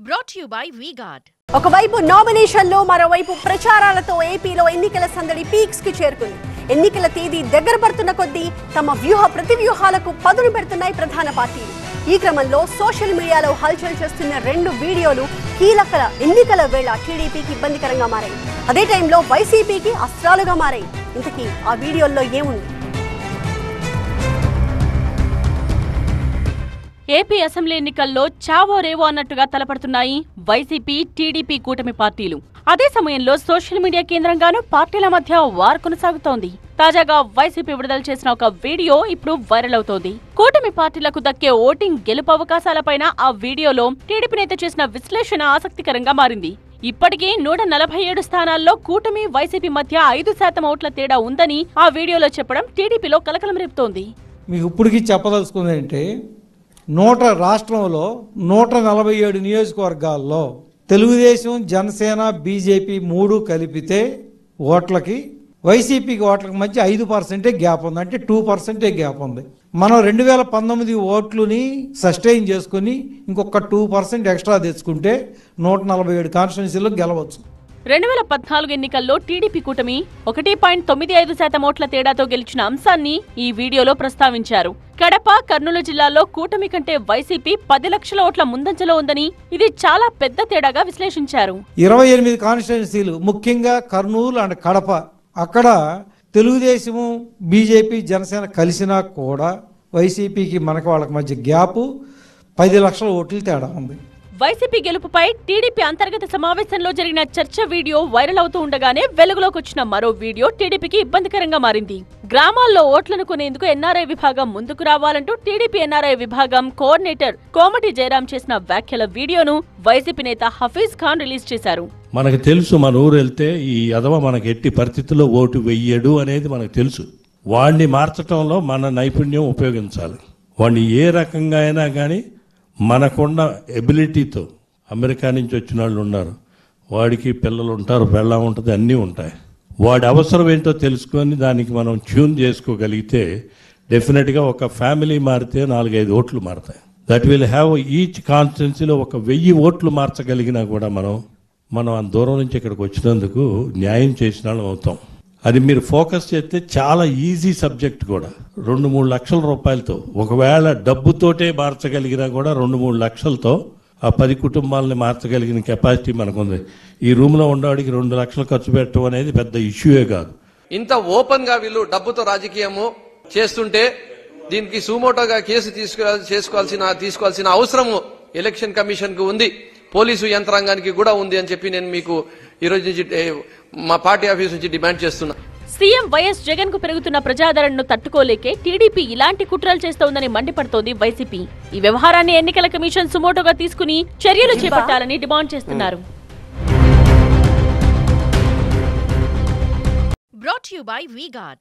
Brought to you by V-Guard. ఒకవైపు నామినేషన్లు మరోవైపు ప్రచారాలతో ఏపీలో ఎన్నికల సందడి పీక్స్ కి చేరుకుంది. ఎన్నికల తేదీ దగ్గర పడుతున్న కొద్దీ తమ ప్రతివ్యూహాలకు పదును పెడుతున్నాయి ప్రధాన పార్టీలు. ఈ క్రమంలో సోషల్ మీడియాలో హల్చల్ చేస్తున్న రెండు వీడియోలు కీలక ఎన్నికల వేళ టీడీపీకి ఇబ్బందికరంగా మారాయి. అదే టైంలో వైసీపీకి అస్త్రాలుగా మారాయి. ఇంతకీ ఆ వీడియోల్లో ఏముంది? ఏపీ అసెంబ్లీ ఎన్నికల్లో చావో రేవో అన్నట్టుగా తలపడుతున్నాయి వైసీపీ టీడీపీ కూటమి పార్టీలు. అదే సమయంలో సోషల్ మీడియా కేంద్రంగానూ పార్టీల మధ్య వార్ కొనసాగుతోంది. తాజాగా వైసీపీ విడుదల చేసిన ఒక వీడియో ఇప్పుడు వైరల్ అవుతోంది. కూటమి పార్టీలకు దక్కే ఓటింగ్ గెలుపు అవకాశాలపైన ఆ వీడియోలో టీడీపీ నేత చేసిన విశ్లేషణ ఆసక్తికరంగా మారింది. ఇప్పటికీ 147 స్థానాల్లో కూటమి వైసీపీ మధ్య 5% ఓట్ల తేడా ఉందని ఆ వీడియోలో చెప్పడం టీడీపీలో కలకలం రేపుతోంది. మీకు ఇప్పటికీ చెప్పదలుచుకుంది అంటే రాష్ట్రంలో 147 నియోజకవర్గాల్లో తెలుగుదేశం, జనసేన, బీజేపీ మూడు కలిపితే ఓట్లకి వైసీపీకి ఓట్లకి మధ్య 5% గ్యాప్ ఉంది. అంటే 2% గ్యాప్ ఉంది. మనం 2019 ఓట్లుని సస్టైన్ చేసుకుని ఇంకొక 2% ఎక్స్ట్రా తెచ్చుకుంటే 147 కాన్స్టిట్యున్సీలో గెలవచ్చు. 2014 ఎన్నికల్లో టీడీపీ కూటమి 1.95% ఓట్ల తేడాతో గెలిచిన అంశాన్ని ఈ వీడియోలో ప్రస్తావించారు. కడప, కర్నూలు జిల్లాల్లో కూటమి కంటే వైసీపీ 10 లక్షల ఓట్ల ముందంజలో ఉందని, ఇది చాలా పెద్ద తేడాగా విశ్లేషించారు. 28 కాన్స్టిట్యున్సీలు, ముఖ్యంగా కర్నూలు అండ్ కడప, అక్కడ తెలుగుదేశము, బీజేపీ, జనసేన కలిసినా కూడా వైసీపీకి వాళ్ళకి మధ్య గ్యాపు 10 లక్షల ఓట్ల తేడా ఉంది. వైసీపీ గెలుపుపై టీడీపీ అంతర్గత సమావేశంలో జరిగిన చర్చ వీడియో వైరల్ అవుతూ ఉండగానే వెలుగులోకి వచ్చిన మరో వీడియో టీడీపీకి ఇబ్బందికరంగా మారింది. గ్రామాల్లో ఓట్లను కొనేందుకు ఎన్ఆర్ఐ విభాగం ముందుకు రావాలంటూ టీడీపీ ఎన్ఆర్ఐ విభాగం కోఆర్డినేటర్ కోమటి జయరాం చేసిన వ్యాఖ్యల వీడియోను వైసీపీ నేత హఫీజ్ ఖాన్ రిలీజ్ చేశారు. మనకు తెలుసు, మన ఊరు వెళ్తే ఈ యదవ మనకు ఎట్టి పరిస్థితుల్లో ఓటు వెయ్యడు అనేది మనకు తెలుసు. వాడిని మార్చడంలో మన నైపుణ్యం ఉపయోగించాలి. వాడిని ఏ రకంగా అయినా కానీ మనకున్న ఎబిలిటీతో, అమెరికా నుంచి వచ్చిన వాళ్ళు ఉన్నారు, వాడికి పిల్లలు ఉంటారు, పెళ్ళం ఉంటుంది, అన్నీ ఉంటాయి. వాడి అవసరం ఏంటో తెలుసుకొని దానికి మనం ట్యూన్ చేసుకోగలిగితే డెఫినెట్గా ఒక ఫ్యామిలీ మారితే 4-5 ఓట్లు మారుతాయి. దట్ విల్ హ్యావ్ ఈచ్ కాన్స్టిట్యున్సీలో 1000 ఓట్లు మార్చగలిగినా కూడా మనం అంత దూరం నుంచి ఇక్కడికి వచ్చినందుకు న్యాయం చేసిన వాళ్ళం అవుతాం. అది మీరు ఫోకస్ చేస్తే చాలా ఈజీ సబ్జెక్ట్ కూడా. 2-3 లక్షల రూపాయలతో, ఒకవేళ డబ్బుతోటే మార్చగలిగినా కూడా 2-3 లక్షలతో ఆ 10 కుటుంబాలని మార్చగలిగిన కెపాసిటీ మనకుంది. ఈ రూమ్లో ఉండేవాడికి 2 లక్షలు ఖర్చు పెట్టడం అనేది పెద్ద ఇష్యూయే కాదు. ఇంత ఓపెన్ గా వీళ్ళు డబ్బుతో రాజకీయము చేస్తుంటే దీనికి సుమోటోగా కేసు తీసుకోవాల్సిన అవసరము ఎలక్షన్ కమిషన్ కు ఉంది, పోలీసు యంత్రాంగానికి కూడా ఉంది అని చెప్పి నేను మీకు ఈ రోజు నుంచి మా పార్టీ ఆఫీస్ నుంచి డిమాండ్ చేస్తున్నా. సీఎం వైఎస్ జగన్ కు పెరుగుతున్న ప్రజాదరణను తట్టుకోలేకే టీడీపీ ఇలాంటి కుట్రలు చేస్తోందని మండిపడుతోంది వైసీపీ. ఈ వ్యవహారాన్ని ఎన్నికల కమిషన్ సుమోటోగా తీసుకుని చర్యలు చేపట్టాలని డిమాండ్ చేస్తున్నారు. Brought to you by V-Guard.